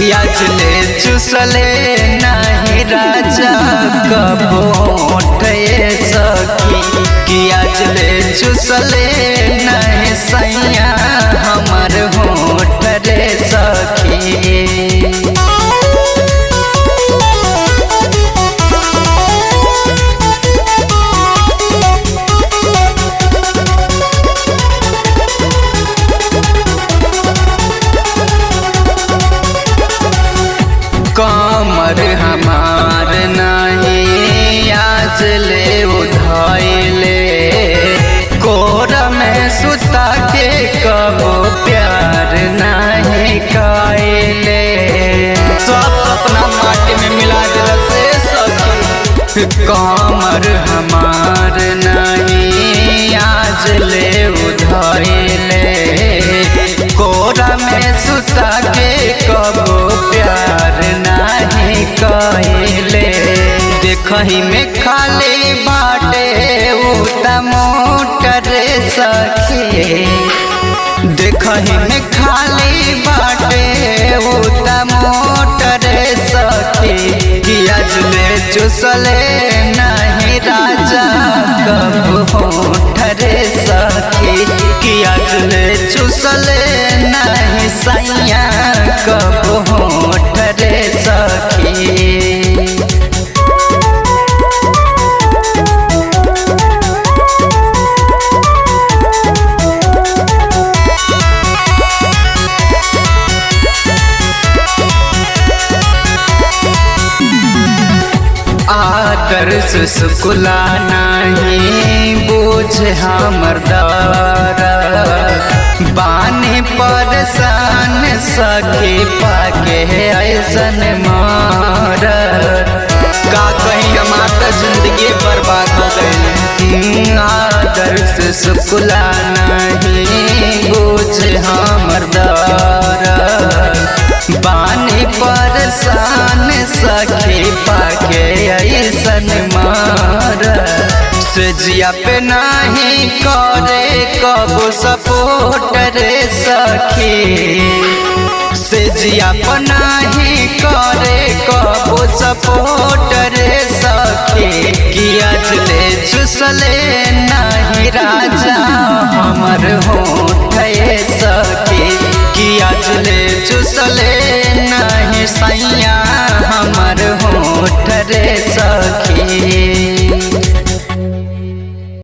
ले चुसले नहीं राजा कबो उठे सखी किया ले चुसले नहीं सैया हमर होठ रे सखी। कमर हमार नहीं आज ले उधाइले कोर में सुता के कबो प्यार नहीं काइले सब अपना माटी में मिला दिल से सखी। कमर हमार नहीं आज ले उधाइले कोरा में सुता के कबो प्यार नहीं कहले देखही में खाली बाटे उता मोटर सखी देखही में खाली बाटे उता मोटर सखी किया ले चुसले नहीं राजा कब होठ रे सखी किया ले चुसले नहीं सैया कब होठ रे सखी। आदर्श सुकुला नहीं बोझ हमर दर्द बानी परेशान सखी पाके ऐसन मार का कहीं हमारा जिंदगी बर्बाद हो गई। आदर्श सुकुला नहीं बोझ हमर दर्द बानी परेशान सखी पाके ऐसन मार सजिया पे नहीं करे कबो सपोर्ट रे सखी सजिया पे नहीं करे कबो सपोर्ट रे सखी किया ले चुसले नहीं राजा हमर होठ सखी किया ले चुसले नहीं सैया